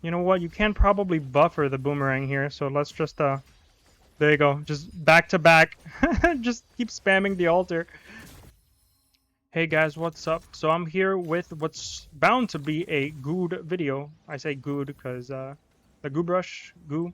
You know what? You can probably buffer the boomerang here, so let's just there you go. Just back to back. Just keep spamming the altar. Hey guys, what's up? So I'm here with what's bound to be a good video. I say good because the Goo Brush, Goo.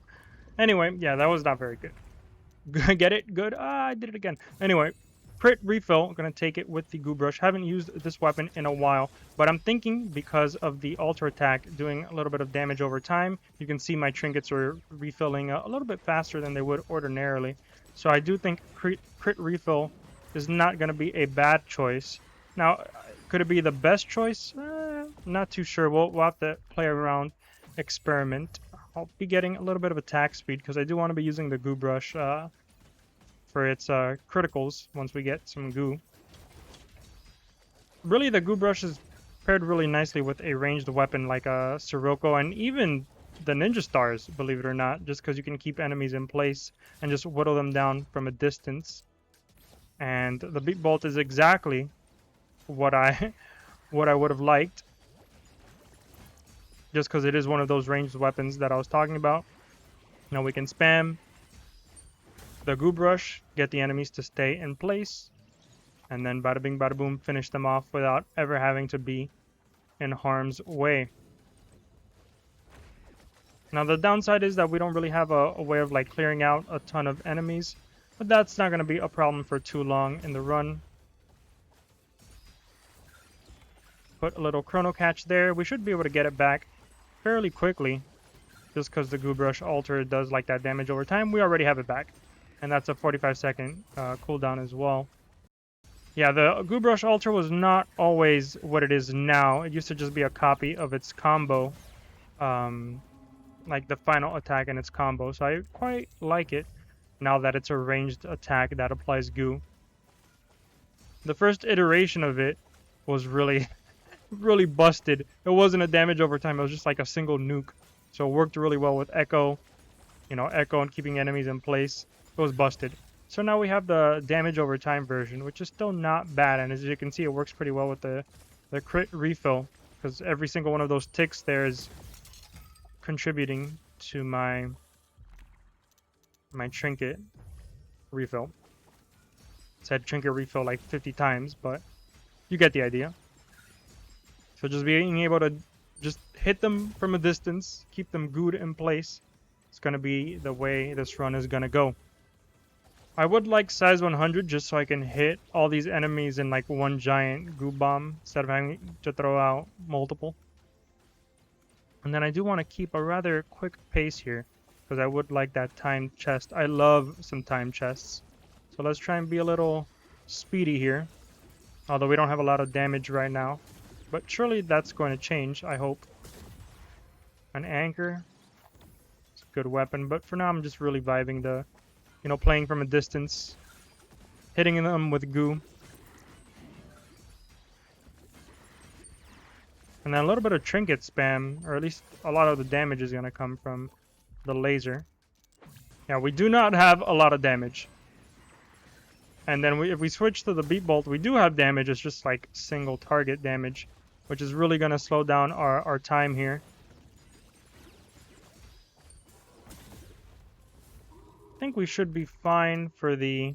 Anyway, yeah, that was not very good. Get it? Good. Ah, I did it again. Anyway, crit refill. I'm gonna take it with the Goo Brush. Haven't used this weapon in a while, but I'm thinking because of the altar attack doing a little bit of damage over time, you can see my trinkets are refilling a little bit faster than they would ordinarily. So I do think crit refill is not gonna be a bad choice. Now, could it be the best choice? Not too sure. We'll have to play around, experiment. I'll be getting a little bit of attack speed because I do want to be using the Goo Brush for its criticals once we get some goo. Really, the Goo Brush is paired really nicely with a ranged weapon like a Sirocco and even the Ninja Stars, believe it or not, just because you can keep enemies in place and just whittle them down from a distance. And the Beat Bolt is exactly what I would have liked, just because it is one of those ranged weapons that I was talking about. Now we can spam the Goo Brush, get the enemies to stay in place, and then bada bing bada boom, finish them off without ever having to be in harm's way. Now the downside is that we don't really have a way of like clearing out a ton of enemies, but that's not going to be a problem for too long in the run. Put a little chrono catch there. We should be able to get it back fairly quickly, just because the Goo Brush altar does like that damage over time. We already have it back, and that's a 45-second cooldown as well. Yeah, the Goo Brush altar was not always what it is now. It used to just be a copy of its combo, like the final attack in its combo. So I quite like it now that it's a ranged attack that applies goo. The first iteration of it was really really busted. It wasn't a damage over time, it was just like a single nuke. So it worked really well with Echo, Echo and keeping enemies in place. It was busted. So now we have the damage over time version, which is still not bad, and as you can see, it works pretty well with the crit refill, because every single one of those ticks there is contributing to my trinket refill. I said trinket refill like 50 times, but you get the idea. So just being able to just hit them from a distance, keep them good in place, it's going to be the way this run is going to go. I would like size 100 just so I can hit all these enemies in like one giant goo bomb instead of having to throw out multiple. And then I do want to keep a rather quick pace here because I would like that timed chest. I love some timed chests. So let's try and be a little speedy here, although we don't have a lot of damage right now. But surely that's going to change, I hope. An anchor. It's a good weapon, but for now I'm just really vibing the, playing from a distance. Hitting them with goo. And then a little bit of trinket spam, or at least a lot of the damage is going to come from the laser. Yeah, we do not have a lot of damage. And then if we switch to the Beat Bolt, we do have damage. It's just like single target damage, which is really going to slow down our time here. I think we should be fine for the...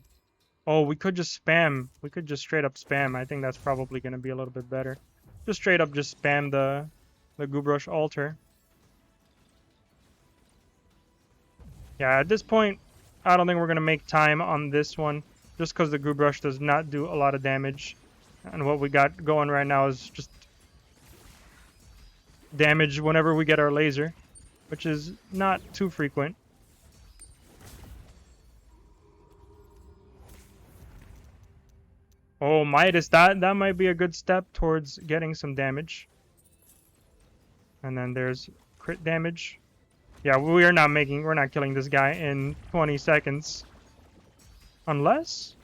Oh, we could just spam. We could just straight up spam. I think that's probably going to be a little bit better. Just straight up just spam the Goo Brush altar. Yeah, at this point, I don't think we're going to make time on this one, just because the Goo Brush does not do a lot of damage. And what we got going right now is just damage whenever we get our laser, which is not too frequent. Oh, Midas, that might be a good step towards getting some damage. And then there's crit damage. Yeah, we're not killing this guy in 20 seconds. Unless?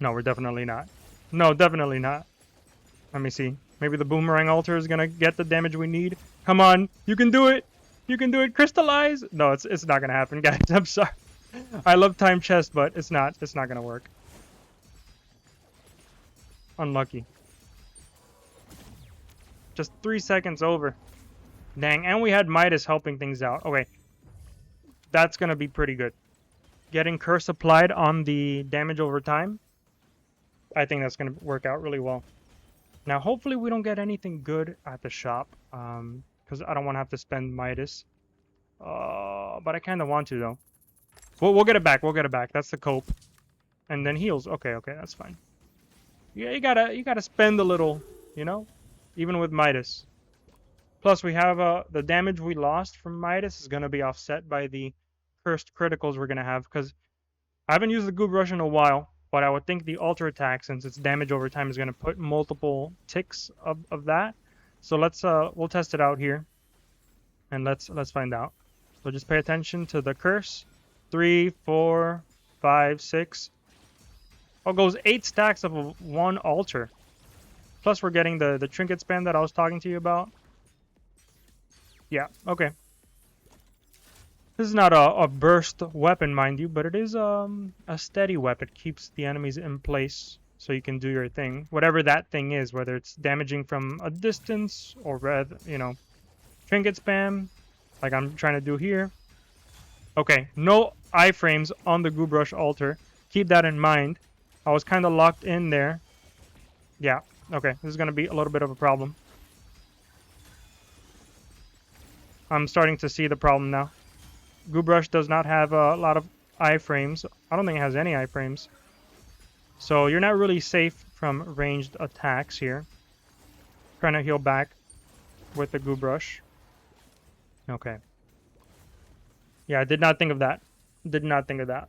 No, we're definitely not. No, definitely not. Let me see. Maybe the boomerang altar is gonna get the damage we need. Come on, you can do it. You can do it. Crystallize. No, it's not gonna happen, guys. I'm sorry. I love time chest, but it's not gonna work. Unlucky. Just 3 seconds over. Dang, and we had Midas helping things out. Okay, that's gonna be pretty good. Getting Curse applied on the damage over time, I think that's gonna work out really well. Now, hopefully we don't get anything good at the shop, because I don't want to have to spend Midas. But I kind of want to, though. We'll get it back. We'll get it back. That's the cope. And then heals. Okay, okay, that's fine. Yeah, you gotta spend a little, you know, even with Midas. Plus, we have the damage we lost from Midas is gonna be offset by the cursed criticals we're gonna have, because I haven't used the Goo Brush in a while, but I would think the alter attack, since its damage over time, is gonna put multiple ticks of that. So let's we'll test it out here, and let's find out. So just pay attention to the curse. 3, 4, 5, 6. Oh, goes 8 stacks of one altar. Plus, we're getting the trinket spam that I was talking to you about. Yeah, okay. This is not a burst weapon, mind you, but it is a steady weapon. It keeps the enemies in place so you can do your thing. Whatever that thing is, whether it's damaging from a distance or, you know, trinket spam, like I'm trying to do here. Okay, no iframes on the Goo Brush altar. Keep that in mind. I was kind of locked in there. Yeah, okay, this is going to be a little bit of a problem. I'm starting to see the problem now. Goo Brush does not have a lot of iframes. I don't think it has any iframes. So you're not really safe from ranged attacks here. Trying to heal back with the Goo Brush. Okay. Yeah, I did not think of that. Did not think of that.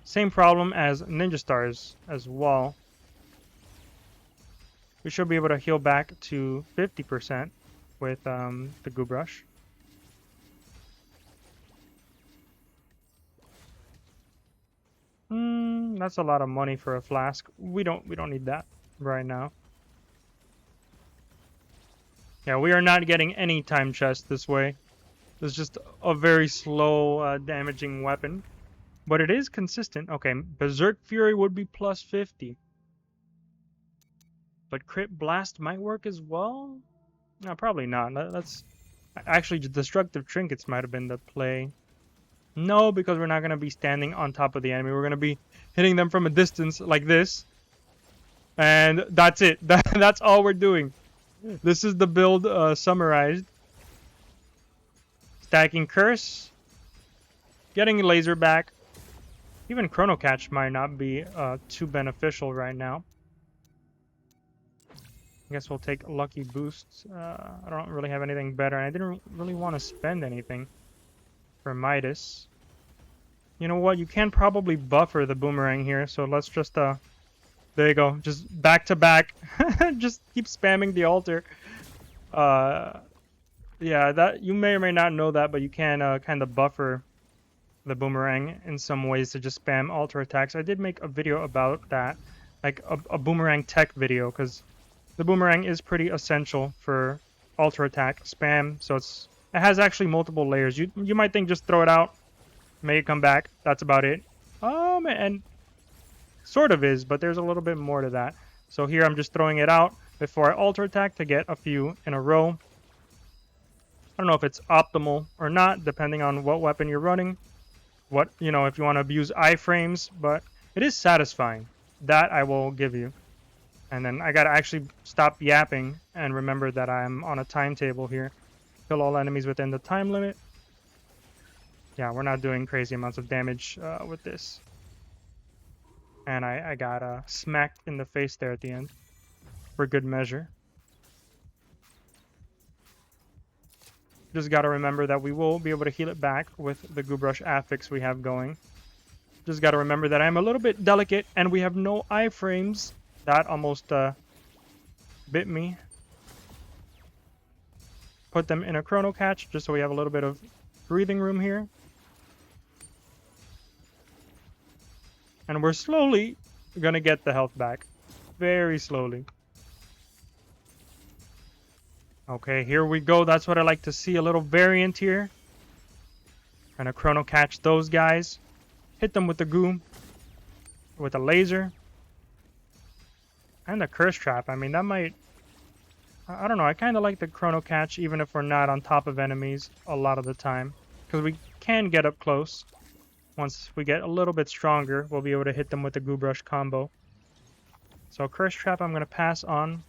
Same problem as Ninja Stars as well. We should be able to heal back to 50% with the Goo Brush. That's a lot of money for a flask. We don't need that right now. Yeah, we are not getting any time chest this way. It's just a very slow damaging weapon. But it is consistent. Okay, Berserk Fury would be plus 50. But Crit Blast might work as well? No, probably not. That's actually, Destructive Trinkets might have been the play. No, because we're not going to be standing on top of the enemy. We're going to be hitting them from a distance like this. And that's it. That's all we're doing. This is the build summarized. Stacking Curse. Getting Laser back. Even Chrono Catch might not be too beneficial right now. I guess we'll take Lucky Boosts. I don't really have anything better. And I didn't really want to spend anything for Midas. You know what? You can probably buffer the boomerang here. So let's just, there you go. Just back to back. Just keep spamming the altar. Yeah, that you may or may not know that, but you can kind of buffer the boomerang in some ways to just spam altar attacks. I did make a video about that, like a boomerang tech video, because the boomerang is pretty essential for altar attack spam. So it has actually multiple layers. You might think just throw it out, make it come back. That's about it. And sort of is, but there's a little bit more to that. So here I'm just throwing it out before I altar attack to get a few in a row. I don't know if it's optimal or not, depending on what weapon you're running. What, you know, if you want to abuse iframes, but it is satisfying. That I will give you. And then I gotta actually stop yapping and remember that I'm on a timetable here. Kill all enemies within the time limit. Yeah, we're not doing crazy amounts of damage with this. And I got smacked in the face there at the end. For good measure. Just gotta remember that we will be able to heal it back with the Goo Brush affix we have going. Just gotta remember that I'm a little bit delicate and we have no iframes. That almost bit me. Put them in a Chrono Catch just so we have a little bit of breathing room here. And we're slowly gonna get the health back. Very slowly. Okay, here we go. That's what I like to see. A little variant here. Gonna Chrono Catch those guys. Hit them with the goo. With a laser. And the Curse Trap. I mean, that might I don't know. I kind of like the chrono catch even if we're not on top of enemies a lot of the time. Because we can get up close. Once we get a little bit stronger, we'll be able to hit them with the Goo Brush combo. So Curse Trap I'm going to pass on.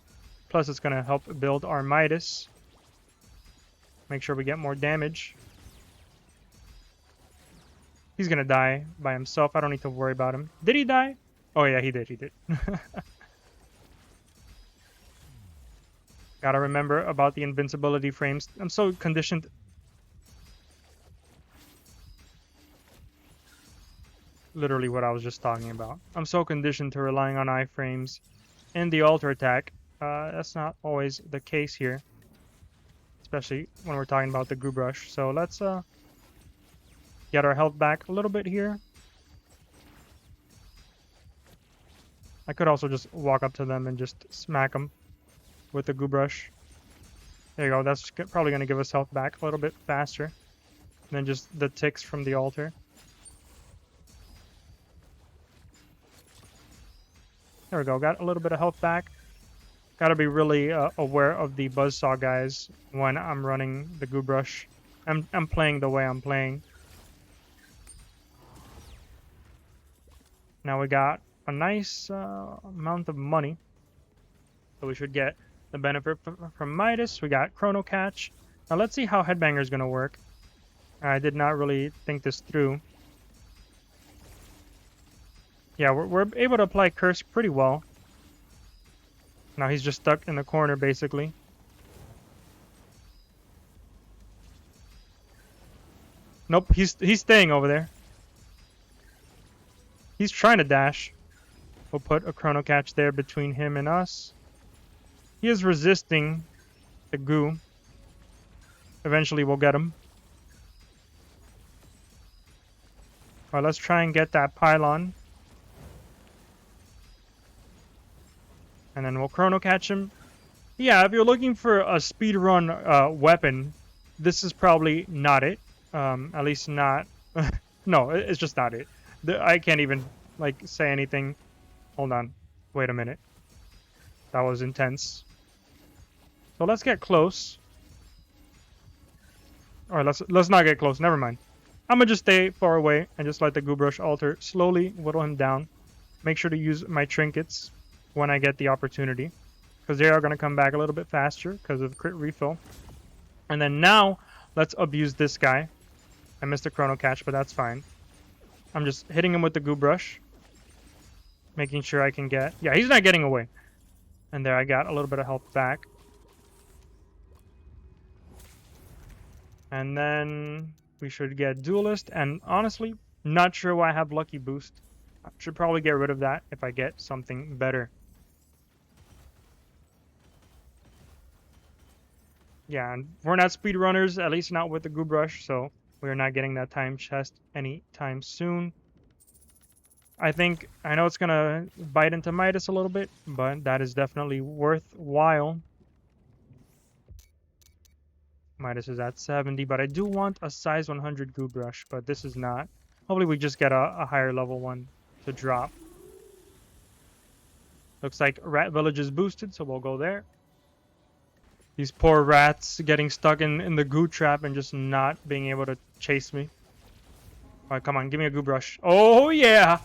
Plus it's going to help build our Midas. Make sure we get more damage. He's going to die by himself. I don't need to worry about him. Did he die? Oh yeah, he did. He did. Gotta remember about the invincibility frames. I'm so conditioned. Literally what I was just talking about. I'm so conditioned to relying on iframes in the alter attack. That's not always the case here. Especially when we're talking about the Goo Brush. So let's get our health back a little bit here. I could also just walk up to them and just smack them with the Goo Brush. There you go. That's probably going to give us health back a little bit faster than just the ticks from the altar. There we go. Got a little bit of health back. Got to be really aware of the buzzsaw guys when I'm running the Goo Brush. I'm playing the way I'm playing. Now we got a nice amount of money. So we should get the benefit from Midas. We got Chrono Catch. Now let's see how Headbanger is going to work. I did not really think this through. Yeah, we're able to apply Curse pretty well. Now he's just stuck in the corner, basically. Nope, he's staying over there. He's trying to dash. We'll put a Chrono Catch there between him and us. He is resisting the goo. Eventually we'll get him. Alright, let's try and get that pylon. And then we'll Chrono Catch him. Yeah, if you're looking for a speedrun weapon, this is probably not it. At least not... No, it's just not it. I can't even, like, say anything. Hold on. Wait a minute. That was intense. So let's get close. Alright, let's not get close. Never mind. I'm gonna just stay far away and just let the Goo Brush altar slowly whittle him down. Make sure to use my trinkets when I get the opportunity, because they are gonna come back a little bit faster because of crit refill. And then now let's abuse this guy. I missed a Chrono Catch, but that's fine. I'm just hitting him with the Goo Brush, making sure I can get... Yeah, he's not getting away. And there, I got a little bit of health back. And then we should get Duelist. And honestly, not sure why I have Lucky Boost. I should probably get rid of that if I get something better. Yeah, and we're not speedrunners, at least not with the Goo Brush, so we're not getting that time chest anytime soon. I know it's gonna bite into Midas a little bit, but that is definitely worthwhile. Midas is at 70, but I do want a size 100 Goo Brush, but this is not. Hopefully we just get a higher level one to drop. Looks like Rat Village is boosted, so we'll go there. These poor rats getting stuck in the goo trap and just not being able to chase me. Alright, come on, give me a Goo Brush. Oh yeah!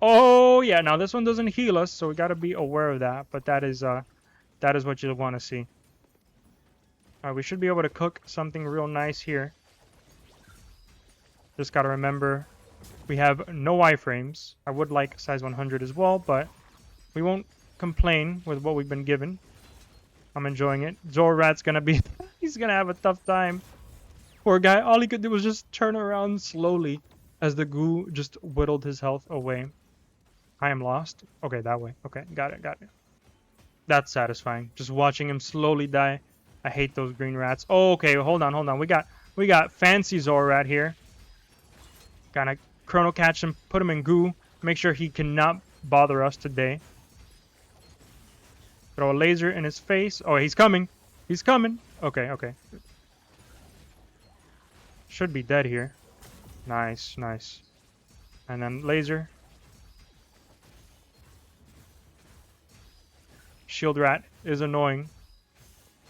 Oh yeah! Now this one doesn't heal us, so we gotta be aware of that, but that is what you want to see. Alright, we should be able to cook something real nice here. Just gotta remember, we have no iframes. I would like size 100 as well, but we won't complain with what we've been given. I'm enjoying it. Zorrat's gonna be... he's gonna have a tough time. Poor guy, all he could do was just turn around slowly as the goo just whittled his health away. I am lost. Okay, that way. Okay, got it. That's satisfying. Just watching him slowly die. I hate those green rats. Oh, okay, hold on. We got fancy Zorrat here. Gotta Chrono Catch him, put him in goo. Make sure he cannot bother us today. Throw a laser in his face. Oh, he's coming. He's coming. Okay. Should be dead here. Nice. And then laser. Shield Rat is annoying.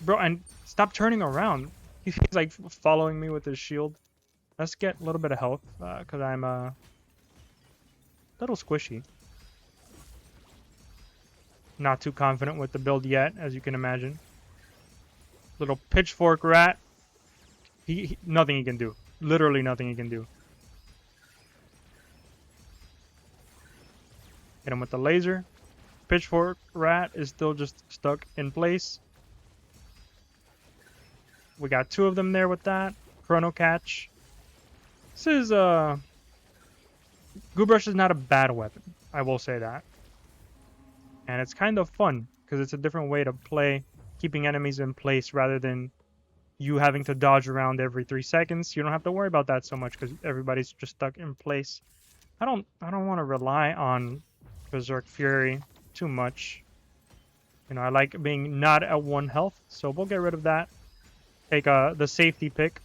Bro, and stop turning around. He's like following me with his shield. Let's get a little bit of health, because I'm a little squishy. Not too confident with the build yet, as you can imagine. Little pitchfork rat. Nothing he can do. Literally nothing he can do. Hit him with the laser. Pitchfork rat is still just stuck in place. We got 2 of them there with that. Chrono catch. This is Goo Brush is not a bad weapon. I will say that. And it's kind of fun because it's a different way to play, keeping enemies in place rather than you having to dodge around every 3 seconds. You don't have to worry about that so much because everybody's just stuck in place. I don't want to rely on Berserk Fury too much. You know, I like being not at 1 health, so we'll get rid of that. Take the safety pick.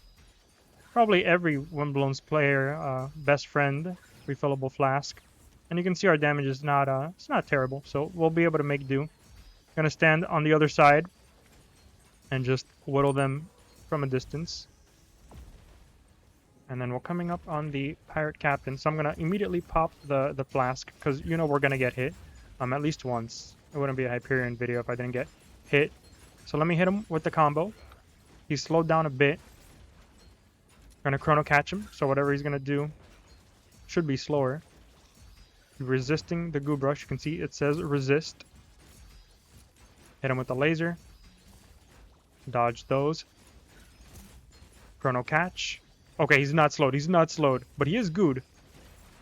Probably every Windblown's player best friend, refillable flask. And you can see our damage is not it's not terrible, so we'll be able to make do. Gonna stand on the other side and just whittle them from a distance. And then we're coming up on the pirate captain, so I'm gonna immediately pop the flask because you know we're gonna get hit at least once. It wouldn't be a Hyperion video if I didn't get hit. So let me hit him with the combo. He's slowed down a bit. Gonna chrono catch him, so whatever he's gonna do should be slower. Resisting the Goo Brush. You can see it says resist. Hit him with the laser. Dodge those. Chrono catch. Okay, he's not slowed. He's not slowed, but he is good.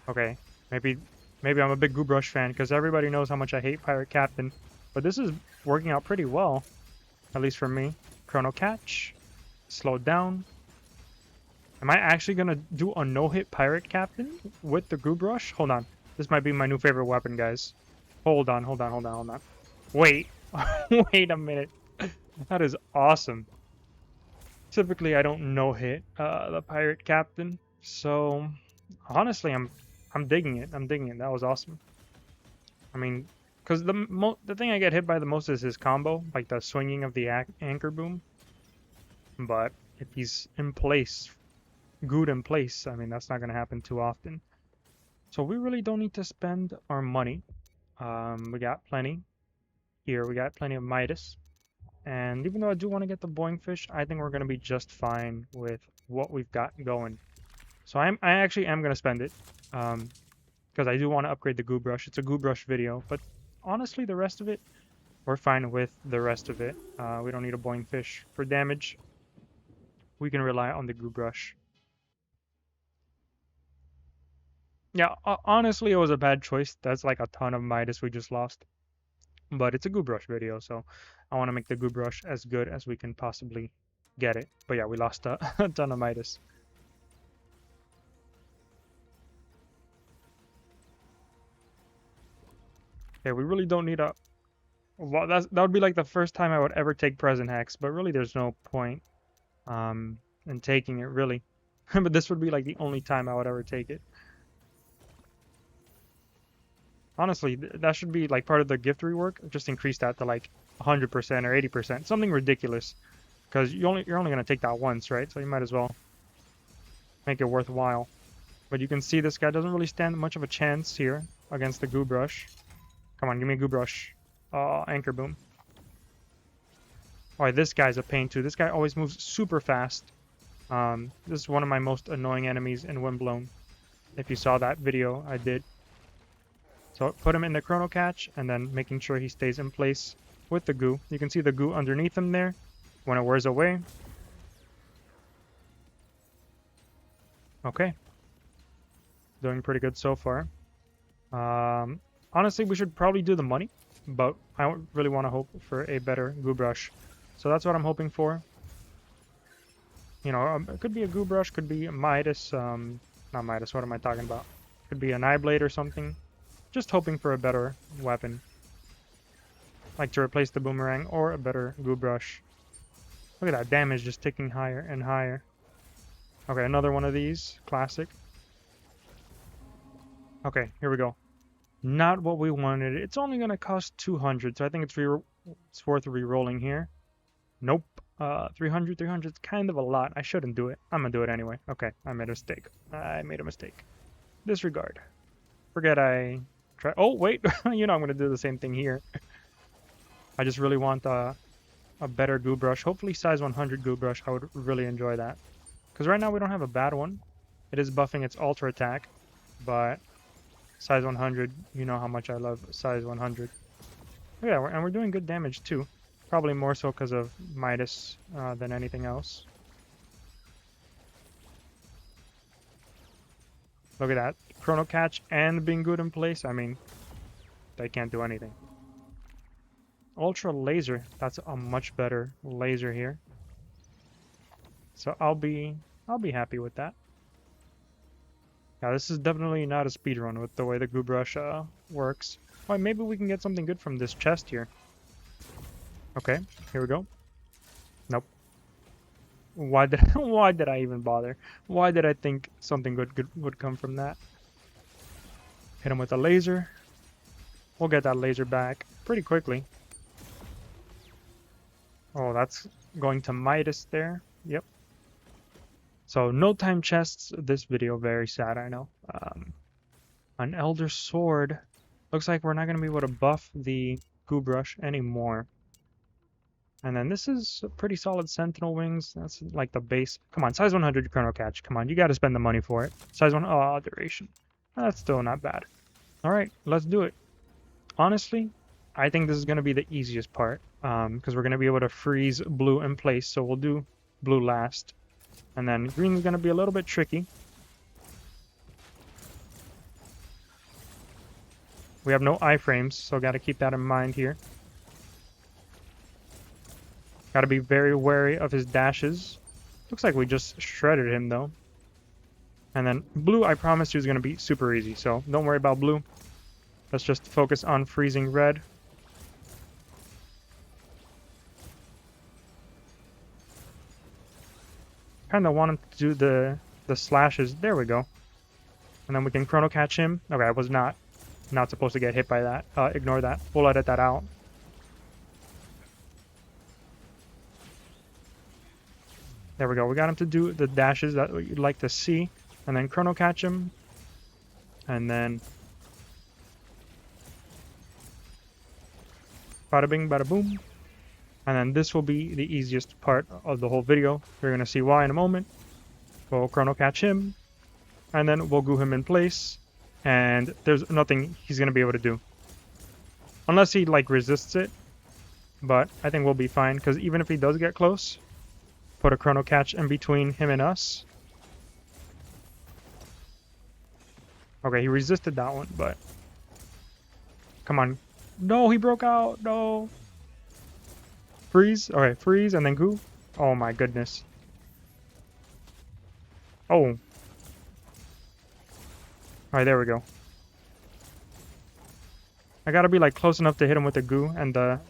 Okay, maybe I'm a big Goo Brush fan because everybody knows how much I hate Pirate Captain, but this is working out pretty well, at least for me. Chrono catch. Slowed down. Am I actually gonna do a no-hit Pirate Captain with the Goo Brush? Hold on. This might be my new favorite weapon, guys. Hold on. Wait. Wait a minute. That is awesome. Typically, I don't no-hit the Pirate Captain. So, honestly, I'm digging it. That was awesome. I mean, because the thing I get hit by the most is his combo. Like the swinging of the anchor boom. But if he's in place, good in place, I mean, that's not going to happen too often. So we really don't need to spend our money. We got plenty. Here, we got plenty of Midas. And even though I do want to get the Boing Fish, I think we're going to be just fine with what we've got going. So I actually am going to spend it. Because I do want to upgrade the Goo Brush. It's a Goo Brush video. But honestly, the rest of it, we're fine with the rest of it. We don't need a Boing Fish for damage. We can rely on the Goo Brush. Yeah, honestly, it was a bad choice. That's like a ton of Midas we just lost. But it's a Goo Brush video, so I want to make the Goo Brush as good as we can possibly get it. But yeah, we lost a ton of Midas. Okay, we really don't need a... Well, that would be like the first time I would ever take Present Hex, but really there's no point in taking it, really. But this would be like the only time I would ever take it. Honestly, that should be like part of the gift rework. Just increase that to like 100% or 80%, something ridiculous. Because you're only gonna take that once, right? So you might as well make it worthwhile. But you can see this guy doesn't really stand much of a chance here against the Goo Brush. Come on, give me a Goo Brush. Anchor boom. Alright, this guy's a pain too. This guy always moves super fast. This is one of my most annoying enemies in Windblown. If you saw that video, I did. So put him in the chrono catch and then making sure he stays in place with the goo. You can see the goo underneath him there when it wears away. Okay. Doing pretty good so far. Honestly, we should probably do the money, but I really want to hope for a better Goo Brush. So that's what I'm hoping for. You know, it could be a Goo Brush, could be a Midas. Not Midas, what am I talking about? Could be an Eye Blade or something. Just hoping for a better weapon. Like to replace the boomerang or a better Goo Brush. Look at that damage just ticking higher and higher. Okay, another one of these. Classic. Okay, here we go. Not what we wanted. It's only going to cost 200, so I think it's worth re-rolling here. Nope. 300 is kind of a lot. I shouldn't do it. I'm gonna do it anyway. Okay, I made a mistake. I made a mistake. Disregard. Forget I try. Oh, wait. You know I'm gonna do the same thing here. I just really want a better Goo Brush. Hopefully size 100 Goo Brush. I would really enjoy that. Because right now we don't have a bad one. It is buffing its ultra attack, but size 100, you know how much I love size 100. Yeah, and we're doing good damage too. Probably more so because of Midas than anything else. Look at that. Chrono Catch and being good in place. I mean, they can't do anything. Ultra Laser. That's a much better laser here. So I'll be happy with that. Yeah, this is definitely not a speedrun with the way the Goo Brush works. Oh, maybe we can get something good from this chest here. Okay, here we go. Nope. Why did I even bother? Why did I think something good would come from that? Hit him with a laser. We'll get that laser back pretty quickly. Oh, that's going to Midas there. Yep. So no time chests this video. Very sad, I know. An Elder Sword. Looks like we're not going to be able to buff the Goo Brush anymore. And then this is a pretty solid Sentinel Wings. That's like the base. Come on, size 100 Chrono Catch. Come on, you got to spend the money for it. Size 1. Oh, duration. That's still not bad. All right, let's do it. Honestly, I think this is going to be the easiest part. Because we're going to be able to freeze blue in place. So we'll do blue last. And then green is going to be a little bit tricky. We have no iframes, so got to keep that in mind here. Got to be very wary of his dashes. Looks like we just shredded him, though. And then blue, I promised you, is going to be super easy, so don't worry about blue. Let's just focus on freezing red. Kind of want him to do the slashes. There we go. And then we can chrono catch him. Okay, I was not supposed to get hit by that. Ignore that. We'll edit that out. There we go. We got him to do the dashes that you'd like to see. And then chrono catch him. And then bada bing, bada boom. And then this will be the easiest part of the whole video. You're going to see why in a moment. We'll chrono catch him. And then we'll goo him in place. And there's nothing he's going to be able to do. Unless he, like, resists it. But I think we'll be fine. Because even if he does get close, put a chrono catch in between him and us. Okay, he resisted that one, but... Come on. No, he broke out. No. Freeze. Okay, freeze and then goo. Oh my goodness. Oh. Alright, there we go. I gotta be like close enough to hit him with the goo and the...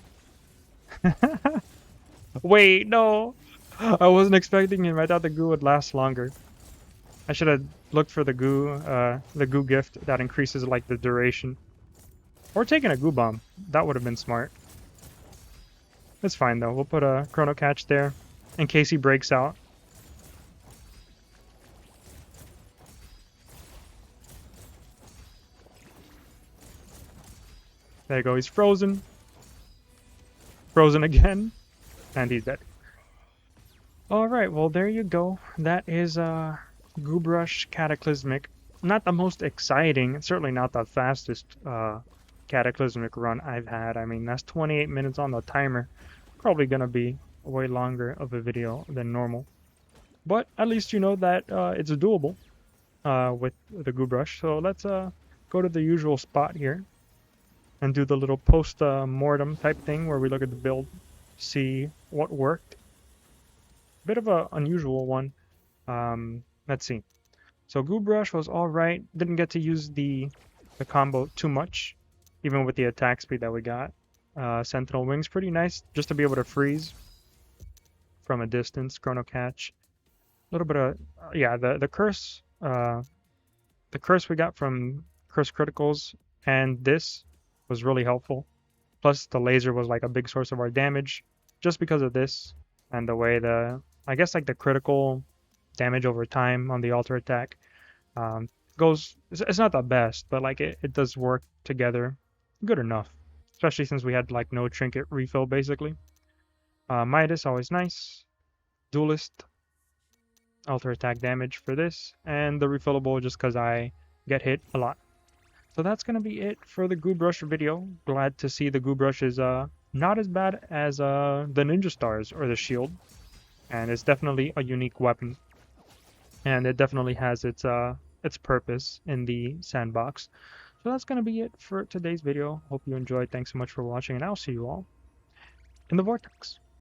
Wait, no. I wasn't expecting him. I thought the goo would last longer. I should have looked for the goo gift that increases like the duration. Or taking a goo bomb. That would have been smart. It's fine though. We'll put a chrono catch there in case he breaks out. There you go. He's frozen. Frozen again. And he's dead. Alright, well there you go. That is Goo Brush Cataclysmic. Not the most exciting, certainly not the fastest Cataclysmic run I've had. I mean, that's 28 minutes on the timer. Probably gonna be way longer of a video than normal. But at least you know that it's doable with the Goo Brush. So let's go to the usual spot here and do the little post-mortem type thing where we look at the build, see what worked. Bit of an unusual one. Let's see. So Goo Brush was alright. Didn't get to use the combo too much, even with the attack speed that we got. Sentinel Wings, pretty nice, just to be able to freeze from a distance. Chrono Catch. A little bit of, yeah, the curse. The curse we got from Curse Criticals and this was really helpful. Plus the laser was like a big source of our damage just because of this. and the way I guess like the critical damage over time on the alter attack goes. It's not the best, but like it does work together good enough, especially since we had like no trinket refill basically. Midas, always nice. Duelist, alter attack damage for this, and the refillable just because I get hit a lot. So that's gonna be it for the Goo Brush video. Glad to see the Goo Brush is not as bad as the Ninja Stars or the Shield, and it's definitely a unique weapon, and it definitely has its purpose in the sandbox. So that's gonna be it for today's video. Hope you enjoyed. Thanks so much for watching, and I'll see you all in the Vortex.